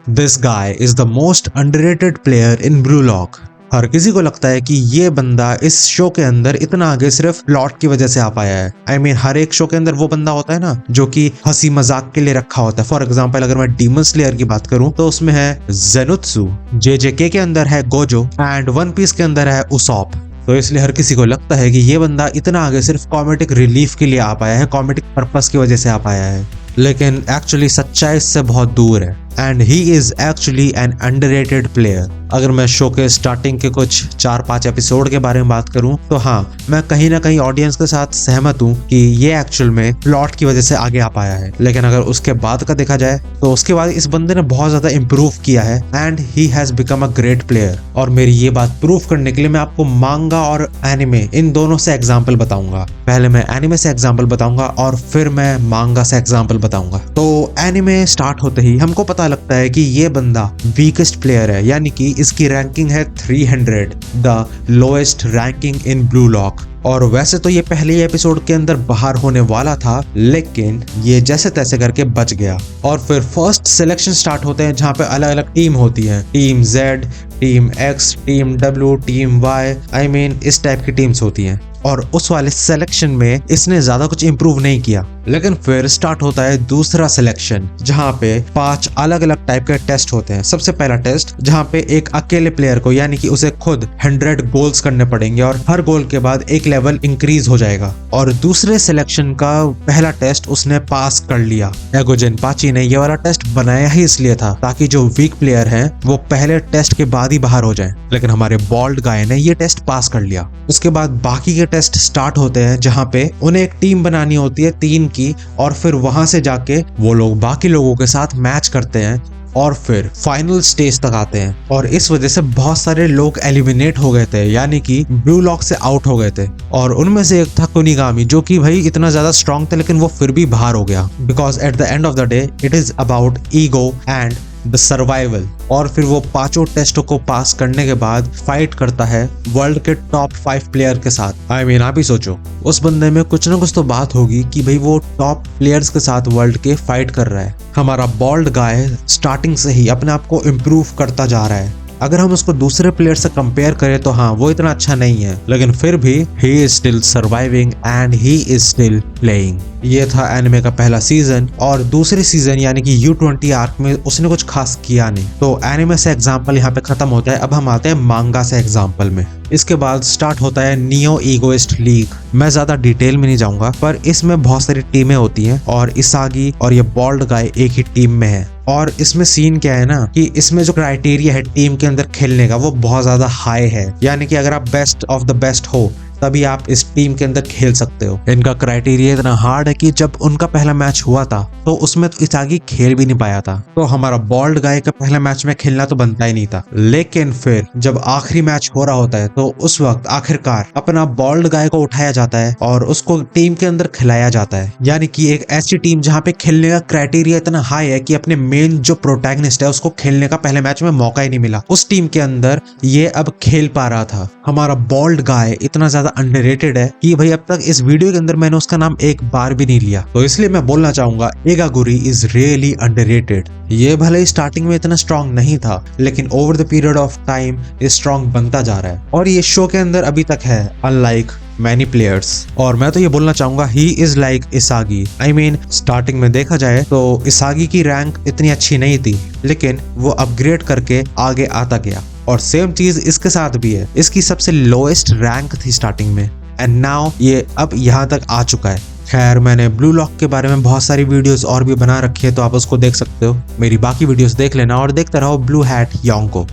This guy is the most underrated player in Blue Lock. हर किसी को लगता है कि ये बंदा इस शो के अंदर इतना आगे सिर्फ प्लॉट की वजह से आ पाया है। I mean, हर एक शो के अंदर वो बंदा होता है ना जो कि हंसी मजाक के लिए रखा होता है। फॉर एग्जाम्पल अगर मैं डीमन स्लेयर की बात करूं तो उसमें है जेनुत्सु, JJK के अंदर है गोजो एंड वन पीस के अंदर है उसॉप। तो इसलिए हर किसी को लगता है कि ये बंदा इतना आगे सिर्फ कॉमेडिक रिलीफ के लिए आ पाया है, कॉमेडिक पर्पस की वजह से आ पाया है। लेकिन एक्चुअली सच्चाई इससे बहुत दूर है and he is actually an underrated player. अगर मैं शो के स्टार्टिंग के कुछ 4-5 एपिसोड के बारे में बात करूं तो हाँ, मैं कहीं ना कहीं ऑडियंस के साथ सहमत हूं कि ये एक्चुअल में प्लॉट की वजह से आगे आ पाया है। लेकिन अगर उसके बाद का देखा जाए तो उसके बाद इस बंदे ने बहुत ज्यादा इंप्रूव किया है and he has become a great player. और मेरी ये बात प्रूव करने के लिए मैं आपको मांगा और एनिमे इन दोनों से एग्जाम्पल बताऊंगा। पहले मैं एनिमे से एग्जाम्पल बताऊंगा और फिर मैं मांगा से एग्जाम्पल बताऊंगा। तो एनिमे स्टार्ट होते ही हमको पता लगता है कि ये बंदा वीकेस्ट प्लेयर है, यानी कि इसकी रैंकिंग है 300, the lowest ranking in Blue lock. और वैसे तो ये पहले ही एपिसोड के अंदर बाहर होने वाला था, लेकिन ये जैसे तैसे करके बच गया। और फिर फर्स्ट सिलेक्शन स्टार्ट होते हैं जहाँ पे अलग अलग टीम होती है, team Z, team X, team W, team Y, I mean इस टाइप की टीम्स होती हैं। और उस वाले सिलेक्शन में इसने ज्यादा कुछ इंप्रूव नहीं किया। लेकिन फिर स्टार्ट होता है दूसरा सिलेक्शन जहाँ पे 5 अलग अलग टाइप के टेस्ट होते हैं। सबसे पहला टेस्ट जहाँ पे एक अकेले प्लेयर को, यानी कि उसे खुद 100 गोल्स करने पड़ेंगे और हर गोल के बाद एक लेवल इंक्रीज हो जाएगा। और दूसरे सिलेक्शन का पहला टेस्ट उसने पास कर लिया। एगो जिनपाची ने ये वाला टेस्ट बनाया ही इसलिए था ताकि जो वीक प्लेयर हैं वो पहले टेस्ट के बाद ही बाहर हो जाएं। लेकिन हमारे बॉल्ड गाय ने ये टेस्ट पास कर लिया। उसके बाद बाकी के टेस्ट स्टार्ट होते हैं जहाँ पे उन्हें एक टीम बनानी होती है 3 की, और फिर वहां से जाके वो लोग बाकी लोगों के साथ मैच करते हैं और फिर फाइनल स्टेज तक आते हैं। और इस वजह से बहुत सारे लोग एलिमिनेट हो गए थे, यानी कि ब्लू लॉक से आउट हो गए थे। और उनमें से एक था कुनिगामी, जो कि भाई इतना ज्यादा स्ट्रांग था लेकिन वो फिर भी बाहर हो गया। Because at the end of the day it is about ego and the survival. और फिर वो 5 टेस्टों को पास करने के बाद फाइट करता है वर्ल्ड के टॉप 5 प्लेयर के साथ। I mean, आप ही सोचो, उस बंदे में कुछ ना कुछ तो बात होगी कि भाई वो टॉप प्लेयर्स के साथ वर्ल्ड के फाइट कर रहा है। हमारा बॉल्ड गाय स्टार्टिंग से ही अपने आप को इम्प्रूव करता जा रहा है। अगर हम उसको दूसरे प्लेयर से कंपेयर करें तो हाँ, वो इतना अच्छा नहीं है, लेकिन फिर भी he is still surviving and he is still playing. ये था एनिमे का पहला सीजन। और दूसरे सीजन यानी कि U20 आर्क में उसने कुछ खास किया नहीं। तो एनिमे से एग्जाम्पल यहाँ पे खत्म होता है। अब हम आते हैं मांगा से एग्जाम्पल में। इसके बाद स्टार्ट होता है नियो ईगोइस्ट लीग। मैं ज्यादा डिटेल में नहीं जाऊंगा, पर इसमें बहुत सारी टीमें होती हैं और इसागी और ये बॉल्ड गाय एक ही टीम में है। और इसमें सीन क्या है ना कि इसमें जो क्राइटेरिया है टीम के अंदर खेलने का वो बहुत ज्यादा हाई है, यानी कि अगर आप बेस्ट ऑफ द बेस्ट हो तभी आप इस टीम के अंदर खेल सकते हो। इनका क्राइटेरिया इतना हार्ड है कि जब उनका पहला मैच हुआ था तो उसमें तो इसागी खेल भी नहीं पाया था। तो हमारा बॉल्ड गाय का पहला मैच में खेलना तो बनता ही नहीं था। लेकिन फिर जब आखिरी मैच हो रहा होता है तो उस वक्त आखिरकार अपना बॉल्ड गाय को उठाया जाता है और उसको टीम के अंदर खिलाया जाता है। यानी कि एक ऐसी टीम जहाँ पे खेलने का क्राइटेरिया इतना हाई है कि अपने मेन जो प्रोटैगनिस्ट है उसको खेलने का पहले मैच में मौका ही नहीं मिला, उस टीम के अंदर ये अब खेल पा रहा था। हमारा बॉल्ड गाय इतना ज्यादा अंडररेटेड है कि भाई अब तक इस वीडियो के अंदर मैंने उसका नाम एक बार भी नहीं लिया। तो इसलिए मैं बोलना चाहूंगा एगागुरी इज रियली अंडररेटेड। ये भले ही स्टार्टिंग में इतना स्ट्रांग नहीं था, लेकिन over the period of time ये स्ट्रांग बनता जा रहा है और ये शो के अंदर अभी तक है, अनलाइक मैनी प्लेयर्स। और मैं तो ये बोलना चाहूंगा he is like इसागी। I mean, starting में देखा जाए तो इसागी की रैंक इतनी अच्छी नहीं थी, लेकिन वो अपग्रेड करके आगे आता गया। और सेम चीज इसके साथ भी है। इसकी सबसे लोएस्ट रैंक थी स्टार्टिंग में एंड नाउ ये अब यहाँ तक आ चुका है। खैर, मैंने ब्लू लॉक के बारे में बहुत सारी वीडियोस और भी बना रखी है, तो आप उसको देख सकते हो। मेरी बाकी वीडियोस देख लेना और देखते रहो ब्लू हैट योंग को।